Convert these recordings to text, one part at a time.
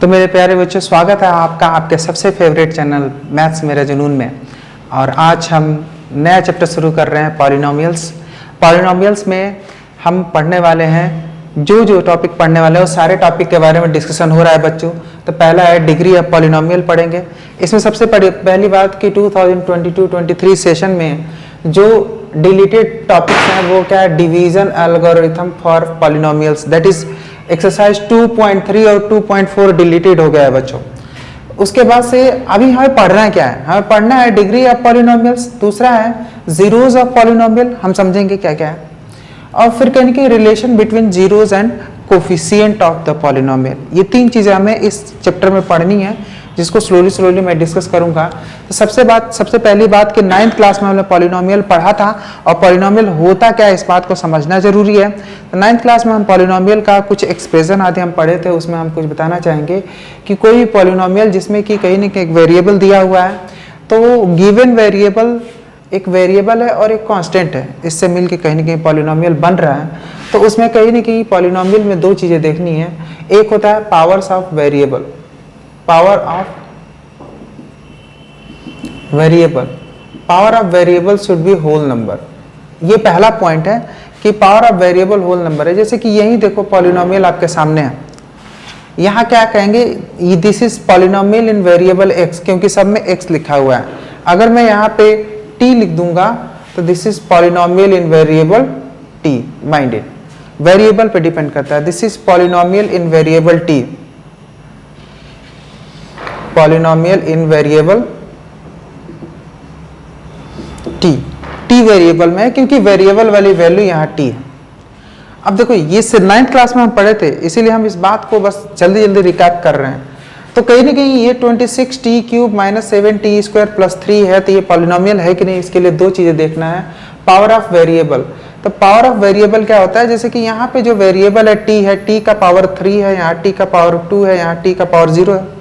तो मेरे प्यारे बच्चों, स्वागत है आपका आपके सबसे फेवरेट चैनल मैथ्स मेरा जुनून में। और आज हम नया चैप्टर शुरू कर रहे हैं पॉलिनोमियल्स। पॉलिनोमियल्स में हम पढ़ने वाले हैं जो टॉपिक पढ़ने वाले हैं वो सारे टॉपिक के बारे में डिस्कशन हो रहा है बच्चों। तो पहला है डिग्री ऑफ पॉलिनोमियल पढ़ेंगे। इसमें सबसे पहली बात कि 2022-23 सेशन में जो डिलीटेड टॉपिक्स हैं वो क्या है, division algorithm for polynomials, that is exercise 2.3 और 2.4 डिलीटेड हो गया है बच्चों। उसके बाद से अभी हमें पढ़ना है क्या है, हमें पढ़ना है डिग्री ऑफ पॉलिनोमियल्स, दूसरा है जीरोज ऑफ पॉलिनोमियल, हम समझेंगे क्या क्या है, और फिर कहने की relation between zeros and coefficient of the polynomial. ये तीन चीजें हमें इस चैप्टर में पढ़नी है, जिसको स्लोली मैं डिस्कस करूंगा। तो सबसे पहली बात कि 9th क्लास में हमने पॉलिनोमियल पढ़ा था और पॉलिनोमियल होता क्या है इस बात को समझना जरूरी है। तो 9th क्लास में हम पॉलिनोमियल का कुछ एक्सप्रेशन आदि हम पढ़े थे, उसमें हम कुछ बताना चाहेंगे कि कोई पॉलिनोमियल जिसमें कि कहीं न कहीं एक वेरिएबल दिया हुआ है, तो गिवन वेरिएबल एक वेरिएबल है और एक कांस्टेंट है, इससे मिलके कहीं ना कहीं पॉलिनोमियल बन रहा है। तो उसमें कहीं ना कहीं पॉलिनोमियल में दो चीजें देखनी है। एक होता है powers of variable, power of variable should be whole number. ये पहला पॉइंट है कि power of variable whole number है। जैसे कि यही देखो पॉलिनोमियल आपके सामने है, यहाँ क्या कहेंगे, this is polynomial in variable x, क्योंकि सब में एक्स लिखा हुआ है। अगर मैं यहाँ पे टी लिख दूंगा तो this is polynomial in variable T, minded, variable पे डिपेंड करता है। This is polynomial in variable T, polynomial in variable T, T variable में है क्योंकि वेरिएबल वाली वैल्यू यहाँ टी है। अब देखो ये 9th क्लास में हम पढ़े थे, इसीलिए हम इस बात को बस जल्दी रिकैप कर रहे हैं। तो कहीं ना कहीं ये 26t³ - 7t² + 3 है, तो ये पॉलिनोमियल है कि नहीं, इसके लिए दो चीजें देखना है। पावर ऑफ वेरिएबल, तो पावर ऑफ वेरिएबल क्या होता है, जैसे कि यहाँ पे जो वेरिएबल है t है, t का पावर 3 है, यहाँ t का पावर 2 है, यहाँ t का पावर 0 है।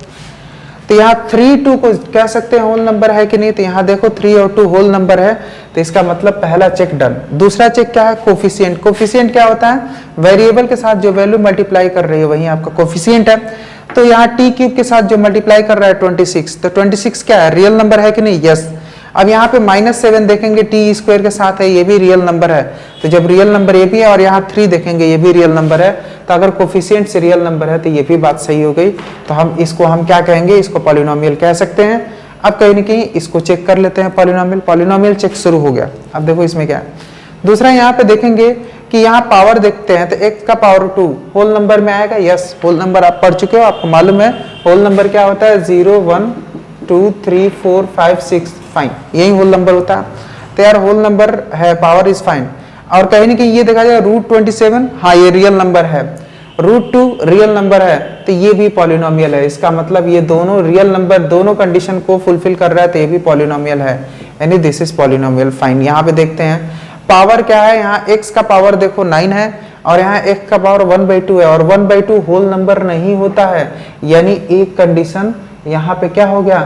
तो यहाँ 3, 2 को कह सकते हैं होल नंबर है कि नहीं, तो यहाँ देखो 3 और 2 होल नंबर है, तो इसका मतलब पहला चेक डन। दूसरा चेक क्या है, कोफिशिएंट। कोफिशिएंट क्या होता है, वेरिएबल के साथ जो वैल्यू मल्टीप्लाई कर रही है वही आपका कोफिशिएंट है। तो यहाँ t³ के साथ जो मल्टीप्लाई कर रहा है 26, तो 26 क्या है, रियल नंबर है कि नहीं, यस। अब यहाँ पे -7 देखेंगे t² के साथ है, ये भी रियल नंबर है। तो जब रियल नंबर ये भी है और यहाँ 3 देखेंगे ये भी रियल नंबर है, तो अगर कोफिशिएंट से रियल नंबर है तो ये भी बात सही हो गई। तो हम इसको क्या कहेंगे, इसको पॉलिनोमियल कह सकते हैं। अब कहीं ना कहीं इसको चेक कर लेते हैं, पॉलिनोमियल चेक शुरू हो गया। अब देखो इसमें क्या है, दूसरा यहाँ पे देखेंगे कि यहाँ पावर देखते हैं, तो x का पावर 2 होल नंबर में आएगा, यस। होल नंबर आप पढ़ चुके हो, आपको मालूम है होल नंबर क्या होता है, 0 1 2 3 4 5 6, फाइन, यही होल नंबर होता है। तो यार होल नंबर है, पावर इज फाइन। और कहीं ना कहीं ये देखा जाए √27, हाँ ये रियल नंबर है। √2 रियल नंबर है, तो ये भी पॉलिनोमियल है। इसका मतलब ये दोनों रियल नंबर दोनों कंडीशन को फुलफिल कर रहा है, तो ये भी पॉलिनोमियल है, यानी दिस इज पॉलिनोमियल, फाइन। यहाँ पे देखते हैं पावर क्या है, यहाँ x का पावर देखो 9 है और यहाँ x का पावर 1/2 है, और 1/2 होल नंबर नहीं होता है, यानी एक कंडीशन यहाँ पे क्या हो गया,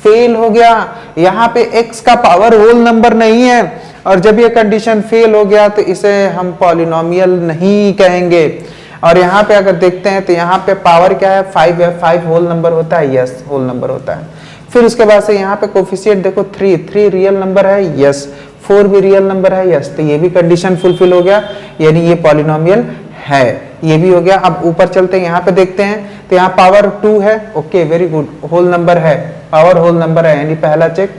फेल हो गया। यहाँ पे x का पावर होल नंबर नहीं है, और जब ये कंडीशन फेल हो गया तो इसे हम पॉलिनोमियल नहीं कहेंगे। और यहाँ पे अगर देखते हैं तो यहाँ पे पावर क्या है, 5 है, 5 होल नंबर होता है, यस होल नंबर होता है। फिर उसके बाद से यहाँ पे कोफिशिएंट देखो 3 रियल नंबर है, यस। 4 भी रियल नंबर है, यस। तो ये भी कंडीशन फुलफिल हो गया, यानी ये पॉलिनोमियल है, ये भी हो गया। अब ऊपर चलते हैं, यहाँ पे देखते हैं तो यहाँ पावर 2 है, okay very good, whole number है, पावर होल नंबर है, यानी पहला चेक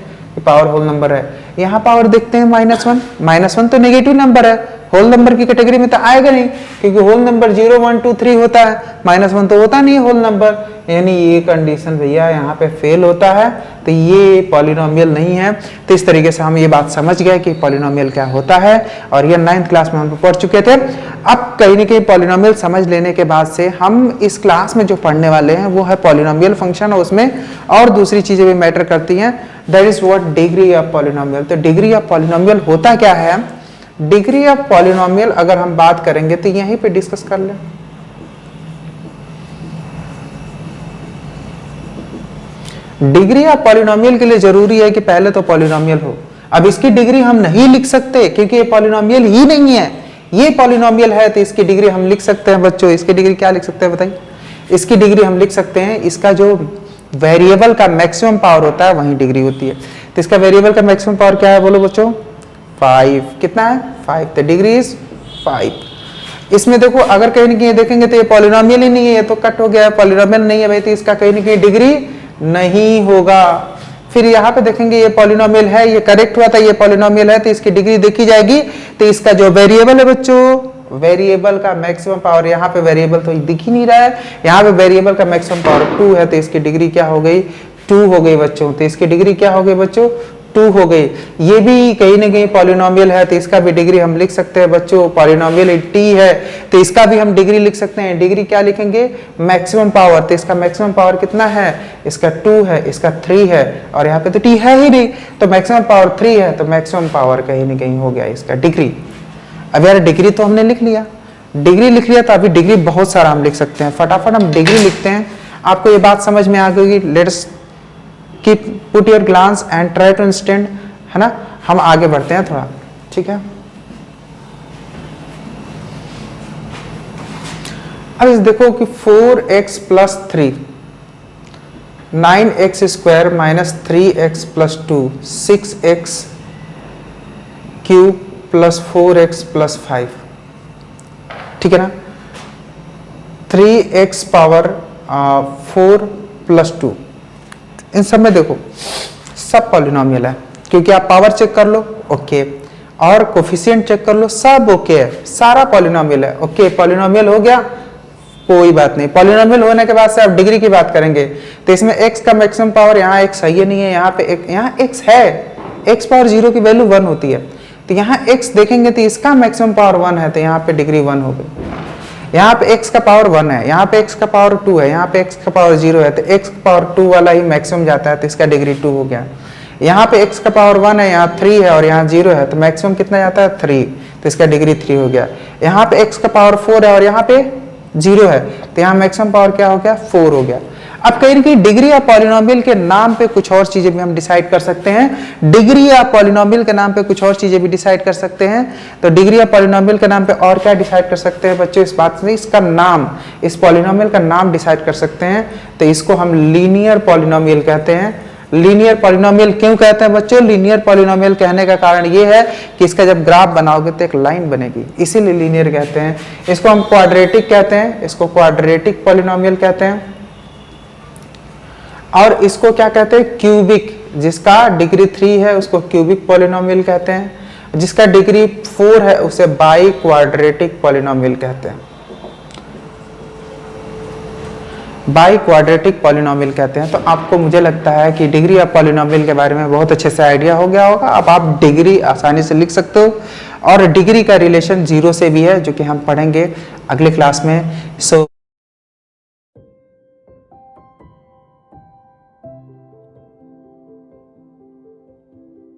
पावर होल नंबर है। यहाँ पावर देखते हैं -1 तो नेगेटिव नंबर है, होल नंबर की कैटेगरी में तो आएगा नहीं, क्योंकि होल नंबर 0 1 2 3 होता है, -1 तो होता नहीं होल नंबर, यानी ये कंडीशन भैया यहाँ पे फेल होता है, तो ये पॉलिनोमियल नहीं है। तो इस तरीके से हम ये बात समझ गए कि पॉलिनोमियल क्या होता है, और ये 9th क्लास में हम पढ़ चुके थे। अब कहीं ना कहीं पॉलिनोमियल समझ लेने के बाद से हम इस क्लास में जो पढ़ने वाले हैं वो है पॉलिनोमियल फंक्शन, और उसमें और दूसरी चीजें भी मैटर करती हैं, that is what degree of polynomial. तो डिग्री ऑफ पॉलिनोमियल होता क्या है, डिग्री ऑफ पॉलिनोमियल अगर हम बात करेंगे तो यहीं पे डिस्कस कर लें। डिग्री ऑफ पॉलिनोमियल के लिए जरूरी है कि पहले तो पॉलिनोमियल हो। अब इसकी डिग्री हम नहीं लिख सकते क्योंकि ये पॉलिनोमियल ही नहीं है, ये पॉलिनोमियल है, तो इसकी डिग्री हम लिख सकते हैं बच्चों। इसकी डिग्री क्या लिख सकते हैं बताइए, इसकी डिग्री हम लिख सकते हैं, इसका जो वेरिएबल का मैक्सिमम पावर होता है वही डिग्री होती है। तो इसका वेरिएबल का मैक्सिमम पावर क्या है बोलो बच्चों, 5। कितना है 5, तो डिग्री इज 5। इसमें देखो अगर कहीं ना कहीं देखेंगे तो ये पॉलिनोमियल ही नहीं है, ये तो कट हो गया है, पॉलिनोमियल नहीं है भाई, तो इसका कहीं ना कहीं डिग्री नहीं होगा। फिर यहाँ पे देखेंगे ये पॉलिनोमियल है, ये करेक्ट हुआ था, ये पॉलिनोमियल है, तो इसकी डिग्री देखी जाएगी। तो इसका जो वेरिएबल है बच्चों, वेरिएबल का मैक्सिमम पावर, यहाँ पे वेरिएबल तो दिख ही नहीं रहा है, यहाँ पे वेरिएबल का मैक्सिमम पावर 2 है, तो इसकी डिग्री क्या हो गई, 2 हो गई बच्चों। तो इसकी डिग्री क्या हो गई बच्चों, 2 हो गई। ये भी कहीं ना कहीं पॉलिनोमियल है, तो इसका भी डिग्री हम लिख सकते हैं बच्चों, पॉलिनोमियल t है, तो इसका भी हम डिग्री लिख सकते हैं। डिग्री क्या लिखेंगे, मैक्सिमम पावर। तो इसका मैक्सिमम पावर कितना है, इसका 2 है, इसका 3 है, और यहाँ पे तो t है ही नहीं, तो मैक्सिमम पावर 3 है, तो मैक्सिमम पावर कहीं ना कहीं हो गया इसका डिग्री। अब यार डिग्री तो हमने लिख लिया, डिग्री लिख लिया, तो अभी डिग्री बहुत सारा हम लिख सकते हैं। फटाफट हम डिग्री लिखते हैं, आपको ये बात समझ में आ गई। Let's keep put your glance and try to understand, है ना। हम आगे बढ़ते हैं थोड़ा, ठीक है। अब इस देखो कि 4x plus 3, 9x square minus 3x plus 2, 6x cube plus 4x plus 5, ठीक है ना। 3x पावर 4 प्लस 2, इन सब में देखो सब पॉलिनोमियल है, क्योंकि आप पावर चेक कर लो ओके, और कोफिशिएंट चेक कर लो सब ओके है, सारा पॉलिनोमियल है ओके। पॉलिनोमियल हो गया, कोई बात नहीं। पॉलिनोमियल होने के बाद से आप डिग्री की बात करेंगे, तो इसमें x का मैक्सिमम पावर, यहाँ x है, ये नहीं है, यहाँ पे यहाँ x है, x पावर 0 की वैल्यू 1 होती है, तो यहाँ x देखेंगे तो इसका मैक्सिमम पावर 1 है, तो यहाँ पे डिग्री 1 हो गई। यहाँ पे x का पावर 1 है, यहाँ पे x का पावर 2 है, यहाँ पे x का पावर 0 है, तो x का पावर 2 वाला ही मैक्सिमम जाता है, तो इसका डिग्री 2 हो गया। यहाँ पे x का पावर 1 है, यहाँ 3 है और यहाँ 0 है, तो मैक्सिमम कितना जाता है 3, तो इसका डिग्री 3 हो गया। यहाँ पे x का पावर 4 है और यहाँ पे 0 है, तो यहाँ मैक्सिमम पावर क्या हो गया, 4 हो गया। अब कहीं ना कहीं डिग्री या पॉलिनोमियल के नाम पे कुछ और चीजें भी हम डिसाइड कर सकते हैं, डिग्री या पॉलिनोमियल के नाम पे कुछ और चीजें भी डिसाइड कर सकते हैं। तो डिग्री या पॉलिनोमियल के नाम पे और क्या डिसाइड कर सकते हैं बच्चों, इस बात से इसका नाम, इस पॉलिनोमियल का नाम डिसाइड कर सकते हैं, तो इसको हम लीनियर पॉलिनोमियल कहते हैं। लीनियर पॉलिनोमियल क्यों कहते हैं बच्चों, लीनियर पॉलिनोमियल कहने का कारण ये है कि इसका जब ग्राफ बनाओगे तो एक लाइन बनेगी, इसीलिए लीनियर कहते हैं। इसको हम क्वाड्रेटिक कहते हैं, इसको क्वाड्रेटिक पॉलिनोमियल कहते हैं। और इसको क्या कहते हैं, क्यूबिक, जिसका डिग्री 3 है उसको क्यूबिक पॉलिनोमियल कहते हैं, जिसका डिग्री 4 है उसे बाई क्वाड्रेटिक पॉलिनोमियल कहते हैं, बाई क्वाड्रेटिक पॉलिनोमियल कहते हैं। तो आपको, मुझे लगता है कि डिग्री ऑफ पॉलिनोमियल के बारे में बहुत अच्छे से आइडिया हो गया होगा। अब आप डिग्री आसानी से लिख सकते हो, और डिग्री का रिलेशन 0 से भी है, जो कि हम पढ़ेंगे अगले क्लास में। सो